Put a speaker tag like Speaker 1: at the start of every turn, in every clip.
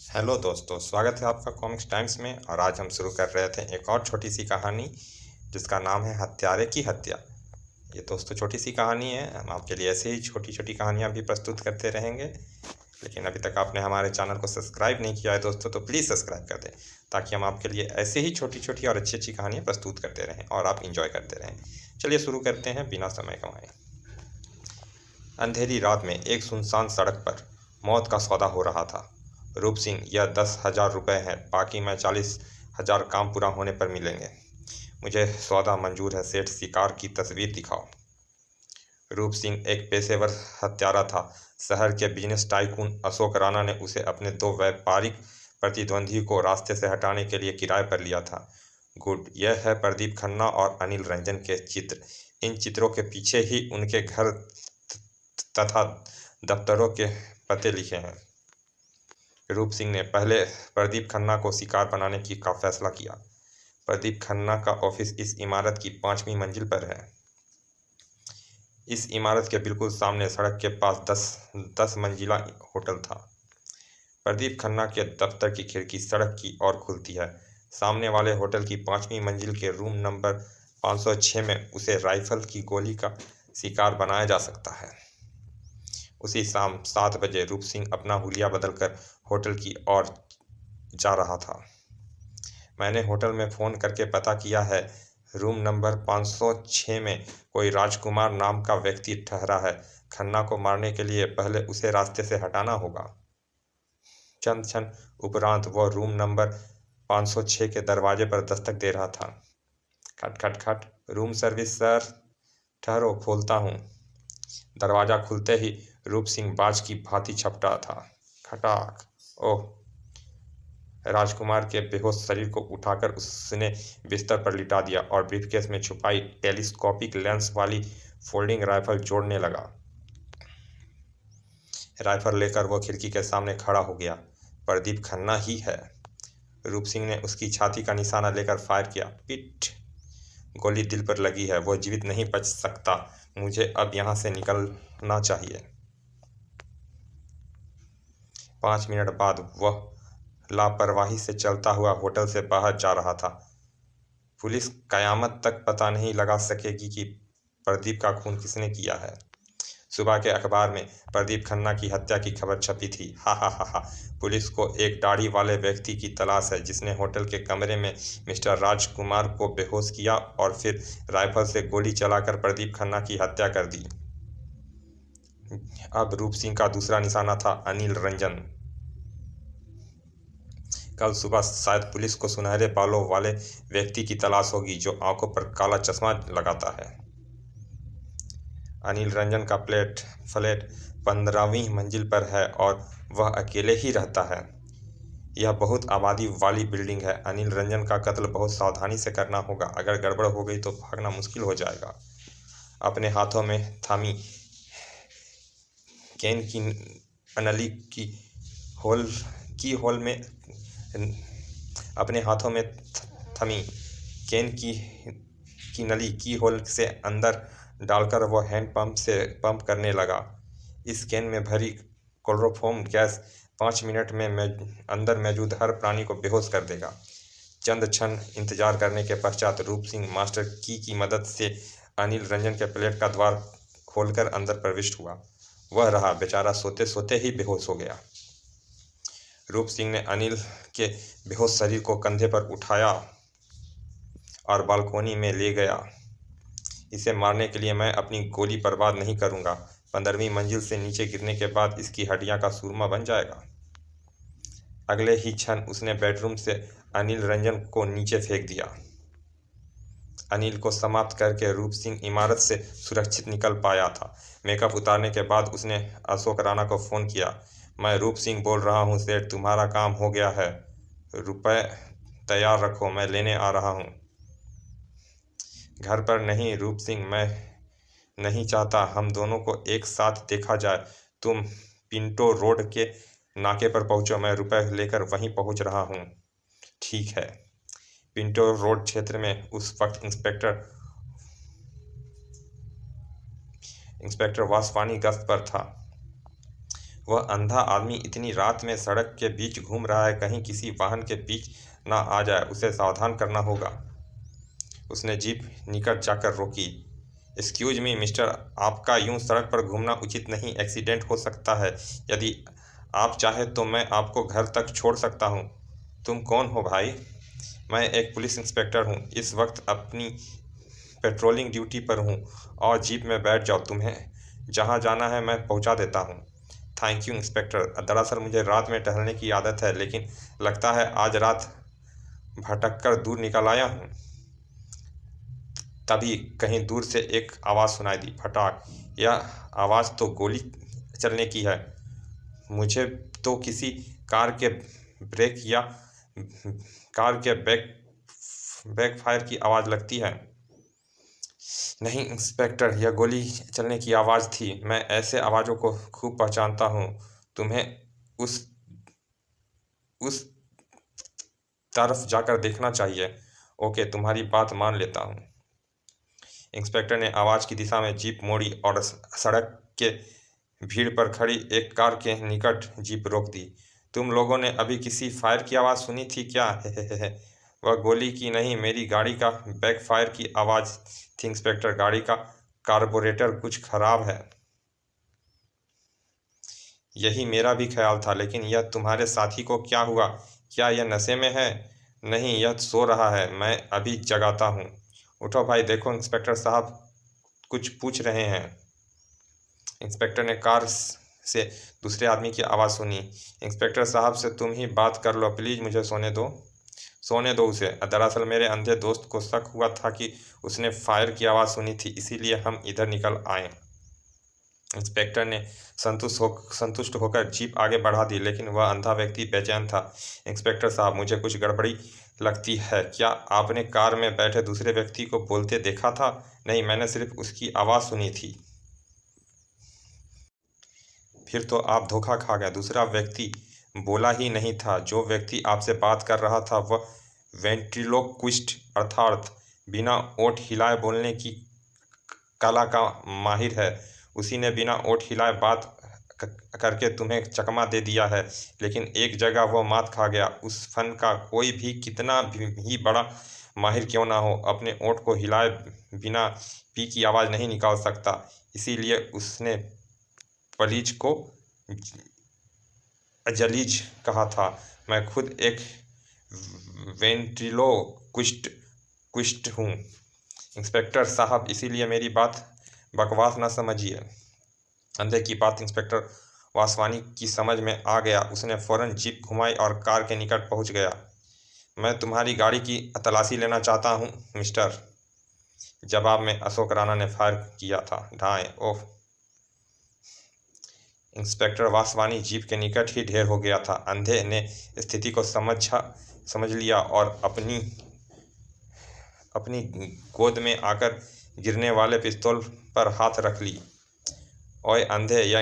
Speaker 1: Hello दोस्तों, स्वागत है आपका कॉमिक्स टाइम्स में। और आज हम शुरू कर रहे थे एक और छोटी सी कहानी जिसका नाम है हत्यारे की हत्या। ये दोस्तों छोटी सी कहानी है। हम आपके लिए ऐसे ही छोटी छोटी कहानियाँ भी प्रस्तुत करते रहेंगे। लेकिन अभी तक आपने हमारे चैनल को सब्सक्राइब नहीं किया है दोस्तों, तो प्लीज़ सब्सक्राइब कर दें ताकि हम आपके लिए ऐसे ही छोटी छोटी और अच्छी अच्छी कहानियाँ प्रस्तुत करते रहें और आप इंजॉय करते रहें। चलिए शुरू करते हैं बिना समय गंवाए। अंधेरी रात में एक सुनसान सड़क पर मौत का सौदा हो रहा था। रूप सिंह, यह 10,000 रुपये हैं, बाकी मैं 40,000 काम पूरा होने पर मिलेंगे। मुझे सौदा मंजूर है सेठ, शिकार की तस्वीर दिखाओ। रूप सिंह एक पेशेवर हत्यारा था। शहर के बिजनेस टाइकून अशोक राणा ने उसे अपने दो व्यापारिक प्रतिद्वंदी को रास्ते से हटाने के लिए किराए पर लिया था। गुड, यह है प्रदीप खन्ना और अनिल रंजन के चित्र। इन चित्रों के पीछे ही उनके घर तथा दफ्तरों के पते लिखे हैं। रूप सिंह ने पहले प्रदीप खन्ना को शिकार बनाने का फैसला किया। प्रदीप खन्ना का ऑफिस इस इमारत की 5वीं मंजिल पर है। इस इमारत के बिल्कुल सामने सड़क के पास 10 मंजिला होटल था। प्रदीप खन्ना के दफ्तर की खिड़की सड़क की ओर खुलती है। सामने वाले होटल की 5वीं मंजिल के रूम नंबर 506 में उसे राइफल की गोली का शिकार बनाया जा सकता है। उसी शाम 7 बजे रूप सिंह अपना हुलिया बदलकर होटल की ओर जा रहा था। मैंने होटल में फ़ोन करके पता किया है, रूम नंबर 506 में कोई राजकुमार नाम का व्यक्ति ठहरा है। खन्ना को मारने के लिए पहले उसे रास्ते से हटाना होगा। चंद क्षण उपरांत वह रूम नंबर 506 के दरवाजे पर दस्तक दे रहा था। खट खट खट। Room service sir. ठहरो, खोलता हूँ। दरवाज़ा खुलते ही रूप सिंह बाज की भांति छपटा था। खटाक। ओह! राजकुमार के बेहोश शरीर को उठाकर उसने बिस्तर पर लिटा दिया और ब्रीफकेस में छुपाई टेलीस्कोपिक लेंस वाली फोल्डिंग राइफल जोड़ने लगा। राइफल लेकर वह खिड़की के सामने खड़ा हो गया। प्रदीप खन्ना ही है। रूप सिंह ने उसकी छाती का निशाना लेकर फायर किया। पिट! गोली दिल पर लगी है, वह जीवित नहीं बच सकता। मुझे अब यहाँ से निकलना चाहिए। 5 मिनट बाद वह लापरवाही से चलता हुआ होटल से बाहर जा रहा था। पुलिस कयामत तक पता नहीं लगा सकेगी कि प्रदीप का खून किसने किया है। सुबह के अखबार में प्रदीप खन्ना की हत्या की खबर छपी थी। हा हा हा हा। पुलिस को एक दाढ़ी वाले व्यक्ति की तलाश है जिसने होटल के कमरे में मिस्टर राजकुमार को बेहोश किया और फिर राइफल से गोली चलाकर प्रदीप खन्ना की हत्या कर दी। अब रूप सिंह का दूसरा निशाना था अनिल रंजन। कल सुबह शायद पुलिस को सुनहरे बालों वाले व्यक्ति की तलाश होगी जो आंखों पर काला चश्मा लगाता है। अनिल रंजन का फ्लैट 15वीं मंजिल पर है और वह अकेले ही रहता है। यह बहुत आबादी वाली बिल्डिंग है। अनिल रंजन का कत्ल बहुत सावधानी से करना होगा, अगर गड़बड़ हो गई तो भागना मुश्किल हो जाएगा। अपने हाथों में थामी कैन की नली की होल में अपने हाथों में थमी कैन की नली की होल से अंदर डालकर वह हैंड पंप से पंप करने लगा। इस कैन में भरी क्लोरोफॉर्म गैस 5 मिनट में अंदर मौजूद हर प्राणी को बेहोश कर देगा। चंद क्षण इंतजार करने के पश्चात रूप सिंह मास्टर की मदद से अनिल रंजन के प्लेट का द्वार खोलकर अंदर प्रविष्ट हुआ। वह रहा, बेचारा सोते सोते ही बेहोश हो गया। रूप सिंह ने अनिल के बेहोश शरीर को कंधे पर उठाया और बालकोनी में ले गया। इसे मारने के लिए मैं अपनी गोली बर्बाद नहीं करूंगा। 15वीं मंजिल से नीचे गिरने के बाद इसकी हड्डियां का सूरमा बन जाएगा। अगले ही क्षण उसने बेडरूम से अनिल रंजन को नीचे फेंक दिया। अनिल को समाप्त करके रूप सिंह इमारत से सुरक्षित निकल पाया था। मेकअप उतारने के बाद उसने अशोक राणा को फ़ोन किया। मैं रूप सिंह बोल रहा हूँ सेठ, तुम्हारा काम हो गया है। रुपए तैयार रखो, मैं लेने आ रहा हूँ। घर पर नहीं रूप सिंह, मैं नहीं चाहता हम दोनों को एक साथ देखा जाए। तुम पिंटो रोड के नाके पर पहुँचो, मैं रुपए लेकर वहीं पहुँच रहा हूँ। ठीक है। पिंटो रोड क्षेत्र में उस वक्त इंस्पेक्टर वासवानी गश्त पर था। वह अंधा आदमी इतनी रात में सड़क के बीच घूम रहा है, कहीं किसी वाहन के बीच ना आ जाए, उसे सावधान करना होगा। उसने जीप निकट जाकर रोकी। एक्सक्यूज मी मिस्टर, आपका यूं सड़क पर घूमना उचित नहीं, एक्सीडेंट हो सकता है। यदि आप चाहें तो मैं आपको घर तक छोड़ सकता हूं। तुम कौन हो भाई? मैं एक पुलिस इंस्पेक्टर हूं, इस वक्त अपनी पेट्रोलिंग ड्यूटी पर हूं। और जीप में बैठ जाओ, तुम्हें जहां जाना है मैं पहुंचा देता हूं। थैंक यू इंस्पेक्टर, दरअसल मुझे रात में टहलने की आदत है, लेकिन लगता है आज रात भटक कर दूर निकल आया हूं। तभी कहीं दूर से एक आवाज़ सुनाई दी, फटाक। यह आवाज़ तो गोली चलने की है। मुझे तो किसी कार के ब्रेक या कार के बैकफायर की आवाज़ लगती है। नहीं इंस्पेक्टर, यह गोली चलने की आवाज़ थी। मैं ऐसे आवाज़ों को खूब पहचानता हूँ। तुम्हें उस उस तरफ जाकर देखना चाहिए। ओके, तुम्हारी बात मान लेता हूँ। इंस्पेक्टर ने आवाज़ की दिशा में जीप मोड़ी और सड़क के भीड़ पर खड़ी एक कार के निकट जीप रोक दी। तुम लोगों ने अभी किसी फायर की आवाज़ सुनी थी क्या? वह गोली की नहीं, मेरी गाड़ी का बैकफायर की आवाज़ थी इंस्पेक्टर। गाड़ी का कार्बोरेटर कुछ खराब है। यही मेरा भी ख्याल था, लेकिन यह तुम्हारे साथी को क्या हुआ? क्या यह नशे में है? नहीं, यह सो रहा है, मैं अभी जगाता हूँ। उठो भाई, देखो इंस्पेक्टर साहब कुछ पूछ रहे हैं। इंस्पेक्टर ने कार से दूसरे आदमी की आवाज़ सुनी। इंस्पेक्टर साहब से तुम ही बात कर लो, प्लीज़ मुझे सोने दो। सोने दो उसे। दरअसल मेरे अंधे दोस्त को शक हुआ था कि उसने फायर की आवाज़ सुनी थी, इसीलिए हम इधर निकल आए। इंस्पेक्टर ने संतुष्ट होकर जीप आगे बढ़ा दी, लेकिन वह अंधा व्यक्ति बेचैन था। इंस्पेक्टर साहब, मुझे कुछ गड़बड़ी लगती है। क्या आपने कार में बैठे दूसरे व्यक्ति को बोलते देखा था? नहीं, मैंने सिर्फ उसकी आवाज़ सुनी थी। फिर तो आप धोखा खा गए। दूसरा व्यक्ति बोला ही नहीं था। जो व्यक्ति आपसे बात कर रहा था वह वेंट्रिलोक्विस्ट अर्थात बिना ओठ हिलाए बोलने की कला का माहिर है। उसी ने बिना ओठ हिलाए बात करके तुम्हें चकमा दे दिया है, लेकिन एक जगह वह मात खा गया। उस फन का कोई भी कितना ही बड़ा माहिर क्यों ना हो, अपने ओठ को हिलाए बिना पी की आवाज़ नहीं निकाल सकता। इसीलिए उसने पलीज को जलीज कहा था। मैं खुद एक वेंट्रिलोक्विस्ट हूँ इंस्पेक्टर साहब, इसीलिए मेरी बात बकवास न समझिए। अंधे की बात इंस्पेक्टर वासवानी की समझ में आ गया। उसने फौरन जीप घुमाई और कार के निकट पहुंच गया। मैं तुम्हारी गाड़ी की तलाशी लेना चाहता हूं मिस्टर। जवाब में अशोक राणा ने फायर किया था। ढाएं। ओह! इंस्पेक्टर वासवानी जीप के निकट ही ढेर हो गया था। अंधे ने स्थिति को समझ लिया और अपनी गोद में आकर गिरने वाले पिस्तौल पर हाथ रख ली। ओए अंधे, यह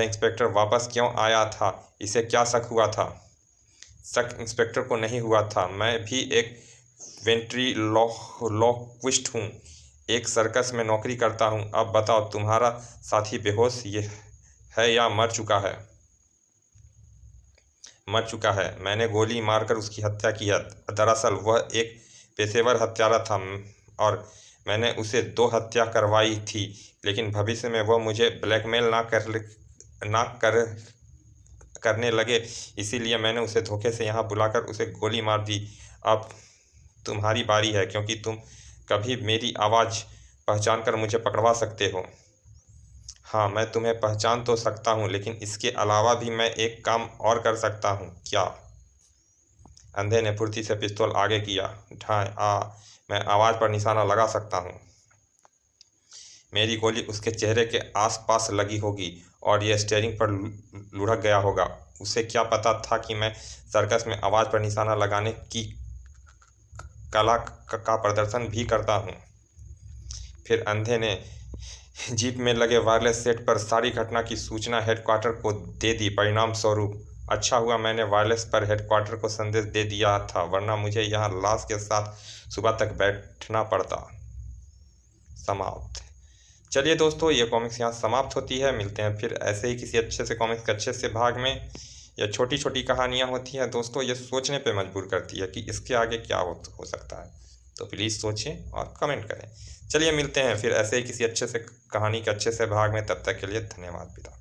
Speaker 1: इंस्पेक्टर वापस क्यों आया था? इसे क्या शक हुआ था? शक इंस्पेक्टर को नहीं हुआ था। मैं भी एक वेंट्रिलोक्विस्ट हूँ, एक सर्कस में नौकरी करता हूँ। अब बताओ, तुम्हारा साथी बेहोश है या मर चुका है? मर चुका है। मैंने गोली मारकर उसकी हत्या की है। दरअसल वह एक पेशेवर हत्यारा था और मैंने उसे 2 हत्या करवाई थी, लेकिन भविष्य में वह मुझे ब्लैकमेल करने लगे, इसीलिए मैंने उसे धोखे से यहाँ बुलाकर उसे गोली मार दी। अब तुम्हारी बारी है, क्योंकि तुम कभी मेरी आवाज़ पहचान कर मुझे पकड़वा सकते हो। हाँ, मैं तुम्हें पहचान तो सकता हूँ, लेकिन इसके अलावा भी मैं एक काम और कर सकता हूँ। क्या? अंधे ने फुर्ती से पिस्तौल आगे किया। मैं आवाज़ पर निशाना लगा सकता हूँ। मेरी गोली उसके चेहरे के आसपास लगी होगी और यह स्टीयरिंग पर लुढ़क गया होगा। उसे क्या पता था कि मैं सर्कस में आवाज़ पर निशाना लगाने की कला का प्रदर्शन भी करता हूँ। फिर अंधे ने जीप में लगे वायरलेस सेट पर सारी घटना की सूचना हेडक्वार्टर को दे दी। परिणाम स्वरूप अच्छा हुआ मैंने वायरलेस पर हेडक्वार्टर को संदेश दे दिया था, वरना मुझे यहाँ लाश के साथ सुबह तक बैठना पड़ता। समाप्त। चलिए दोस्तों, ये कॉमिक्स यहाँ समाप्त होती है। मिलते हैं फिर ऐसे ही किसी अच्छे से कॉमिक्स के अच्छे से भाग में। ये छोटी छोटी कहानियाँ होती हैं दोस्तों, ये सोचने पे मजबूर करती है कि इसके आगे क्या हो सकता है। तो प्लीज़ सोचें और कमेंट करें। चलिए मिलते हैं फिर ऐसे ही किसी अच्छे से कहानी के अच्छे से भाग में। तब तक के लिए धन्यवाद, विदा।